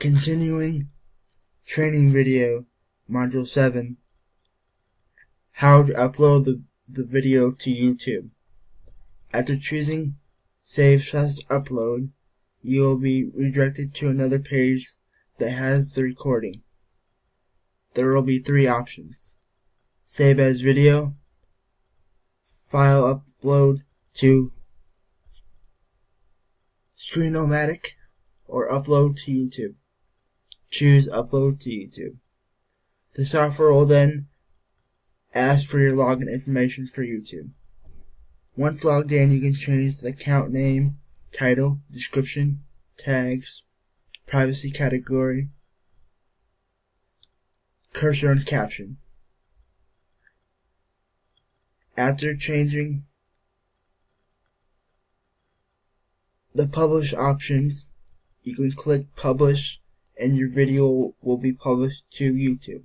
Continuing training video, Module 7, how to upload the video to YouTube. After choosing Save/Upload, you will be redirected to another page that has the recording. There will be three options: Save as video, File Upload to Screenomatic, or Upload to YouTube. Choose Upload to YouTube. The software will then ask for your login information for YouTube. Once logged in, you can change the account name, title, description, tags, privacy category, cursor, and caption. After changing the publish options, you can click publish and your video will be published to YouTube.